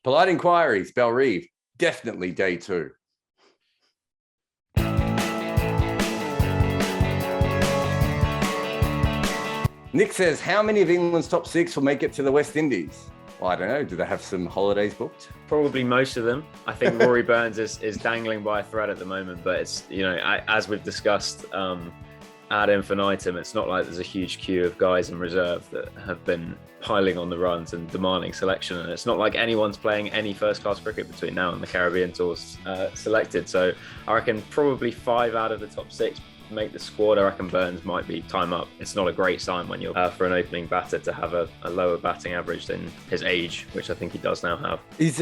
Polite inquiries, Bellerive, definitely day 2. Nick says, how many of England's top 6 will make it to the West Indies? Well, I don't know. Do they have some holidays booked? Probably most of them. I think Rory Burns is dangling by a thread at the moment, but it's, as we've discussed ad infinitum, it's not like there's a huge queue of guys in reserve that have been piling on the runs and demanding selection. And it's not like anyone's playing any first-class cricket between now and the Caribbean Tour's selected. So I reckon probably 5 out of the top 6 make the squad. I reckon Burns might be time up. It's not a great sign when you're for an opening batter to have a lower batting average than his age, which I think he does now have. He's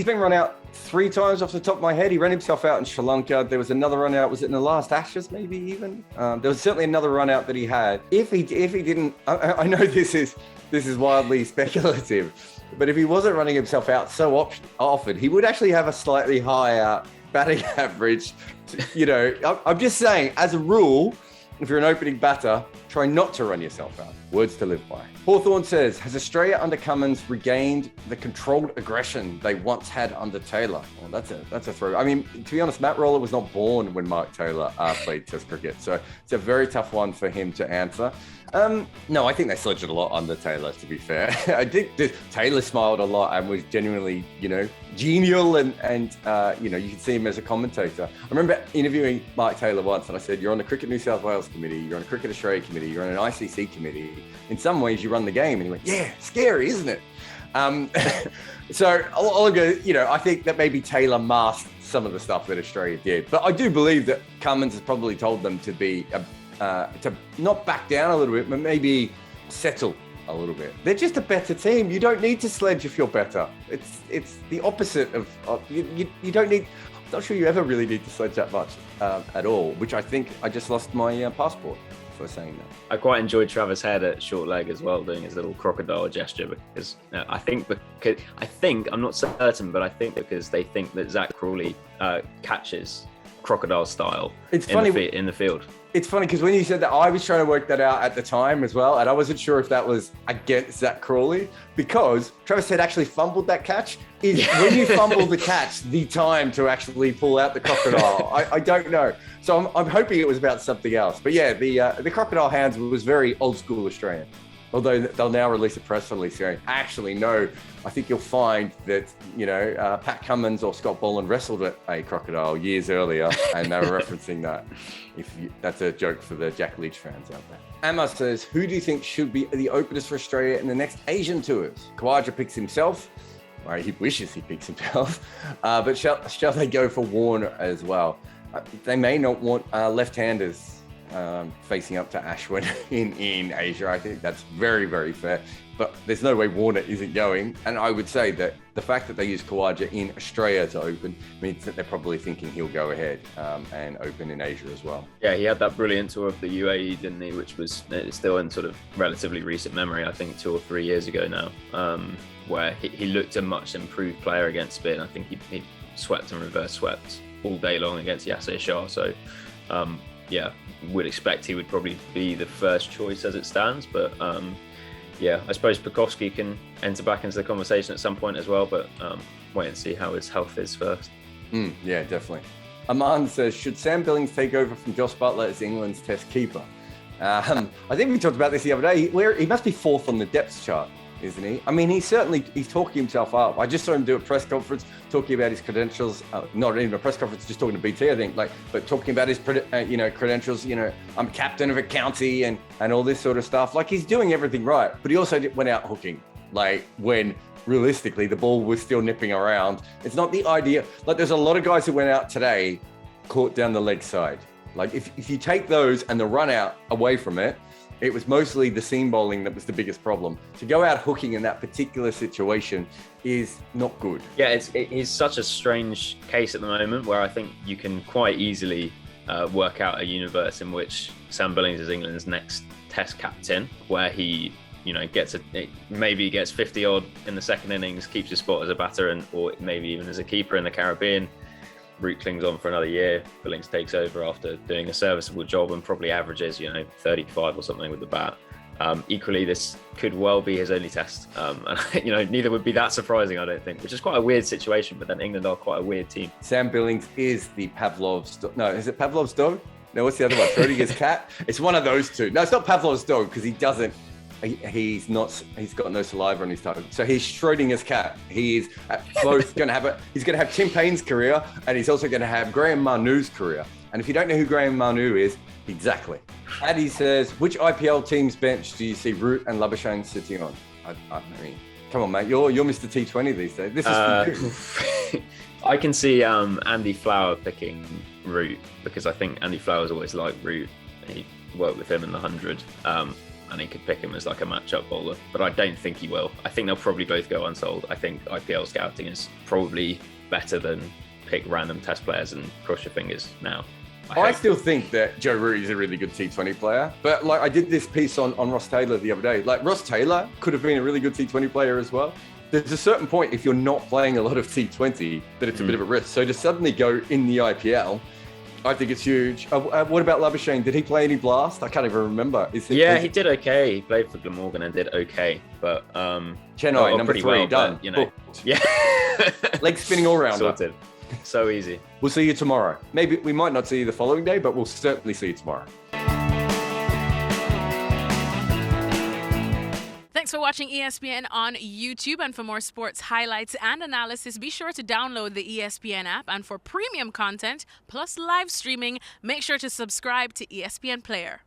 been run out 3 times off the top of my head. He ran himself out in Sri Lanka. There was another run out. Was it in the last Ashes? Maybe even. There was certainly another run out that he had. If he didn't, I know this is wildly speculative, but if he wasn't running himself out so often, he would actually have a slightly higher batting average. I'm just saying, as a rule, if you're an opening batter, try not to run yourself out. Words to live by. Hawthorne says, has Australia under Cummins regained the controlled aggression they once had under Taylor? Well, that's a throw. I mean, to be honest, Matt Roller was not born when Mark Taylor played Test cricket, so it's a very tough one for him to answer. No, I think they sledged it a lot under Taylor, to be fair. I think Taylor smiled a lot and was genuinely, genial and you could see him as a commentator. I remember interviewing Mark Taylor once and I said, you're on the Cricket New South Wales committee, you're on a Cricket Australia committee, you're on an ICC committee. In some ways you run the game. And he went, yeah, scary, isn't it? So I'll go, I think that maybe Taylor masked some of the stuff that Australia did. But I do believe that Cummins has probably told them to be to not back down a little bit, but maybe settle a little bit. They're just a better team. You don't need to sledge if you're better. It's the opposite of you don't need. I'm not sure you ever really need to sledge that much at all. Which I think I just lost my passport for saying that. I quite enjoyed Travis Head at short leg as well, doing his little crocodile gesture because I think I'm not certain, but I think because they think that Zach Crawley catches crocodile style in the field. It's funny because when you said that, I was trying to work that out at the time as well, and I wasn't sure if that was against Zach Crawley because Travis Head actually fumbled that catch. Is when you fumble the catch the time to actually pull out the crocodile? I don't know. So I'm hoping it was about something else. But yeah, the crocodile hands was very old school Australian. Although they'll now release a press release saying, actually, no, I think you'll find that, Pat Cummins or Scott Boland wrestled a crocodile years earlier, and they were referencing that. That's a joke for the Jack Leach fans out there. Amma says, who do you think should be the openers for Australia in the next Asian tours? Khawaja picks himself. Well, he wishes he picks himself. But shall they go for Warner as well? They may not want left-handers facing up to Ashwin in Asia. I think that's very, very fair. But there's no way Warner isn't going. And I would say that the fact that they use Khawaja in Australia to open means that they're probably thinking he'll go ahead and open in Asia as well. Yeah, he had that brilliant tour of the UAE, didn't he? Which was still in sort of relatively recent memory, I think 2 or 3 years ago now, where he looked a much improved player against spin. I think he swept and reverse swept all day long against Yasir Shah. So, would expect he would probably be the first choice as it stands, but I suppose Pekowski can enter back into the conversation at some point as well, but wait and see how his health is first. Yeah, definitely. Aman says, should Sam Billings take over from Jos Buttler as England's test keeper? I think we talked about this the other day, where he must be 4th on the depth chart, isn't he? I mean, he's talking himself up. I just saw him do a press conference talking about his credentials, not even a press conference, just talking to BT, I think, but talking about his, credentials, I'm captain of a county and all this sort of stuff. Like, he's doing everything right, but he also went out hooking, when realistically the ball was still nipping around. It's not the idea. There's a lot of guys who went out today, caught down the leg side. If you take those and the run out away from it, it was mostly the seam bowling that was the biggest problem. To go out hooking in that particular situation is not good. Yeah, it is such a strange case at the moment where I think you can quite easily work out a universe in which Sam Billings is England's next test captain, where he gets maybe gets 50 odd in the second innings, keeps his spot as a batter or maybe even as a keeper in the Caribbean. Root clings on for another year. Billings takes over after doing a serviceable job and probably averages, 35 or something with the bat. Equally, this could well be his only test, and neither would be that surprising, I don't think. Which is quite a weird situation, but then England are quite a weird team. Sam Billings is the Pavlov's dog. No, is it Pavlov's dog? No, what's the other one? Schrodinger's cat. It's one of those two. No, it's not Pavlov's dog because he doesn't. He's got no saliva on his tongue. So he's Schrodinger's cat. He is both going to have he's going to have Tim Payne's career, and he's also going to have Graham Manu's career. And if you don't know who Graham Manu is, exactly. Addy says, which IPL team's bench do you see Root and Labuschagne sitting on? I mean, come on, mate. You're Mr. T20 these days. This is for you. I can see Andy Flower picking Root because I think Andy Flower's always liked Root. He worked with him in the 100. And he could pick him as like a matchup bowler, but I don't think he will. I think they'll probably both go unsold. I think IPL scouting is probably better than pick random test players and cross your fingers now. I still think that Joe Root is a really good T20 player, but like I did this piece on Ross Taylor the other day. Like Ross Taylor could have been a really good T20 player as well. There's a certain point if you're not playing a lot of T20 that it's a bit of a risk. So to suddenly go in the IPL, I think it's huge. What about Labuschagne? Did he play any Blast? I can't even remember. He did okay. He played for Glamorgan and did okay, but Chennai, number 3, well, done. But, yeah, leg spinning all rounder. Sorted. So easy. We'll see you tomorrow. Maybe we might not see you the following day, but we'll certainly see you tomorrow. Thanks for watching ESPN on YouTube, and for more sports highlights and analysis, be sure to download the ESPN app, and for premium content plus live streaming, make sure to subscribe to ESPN Player.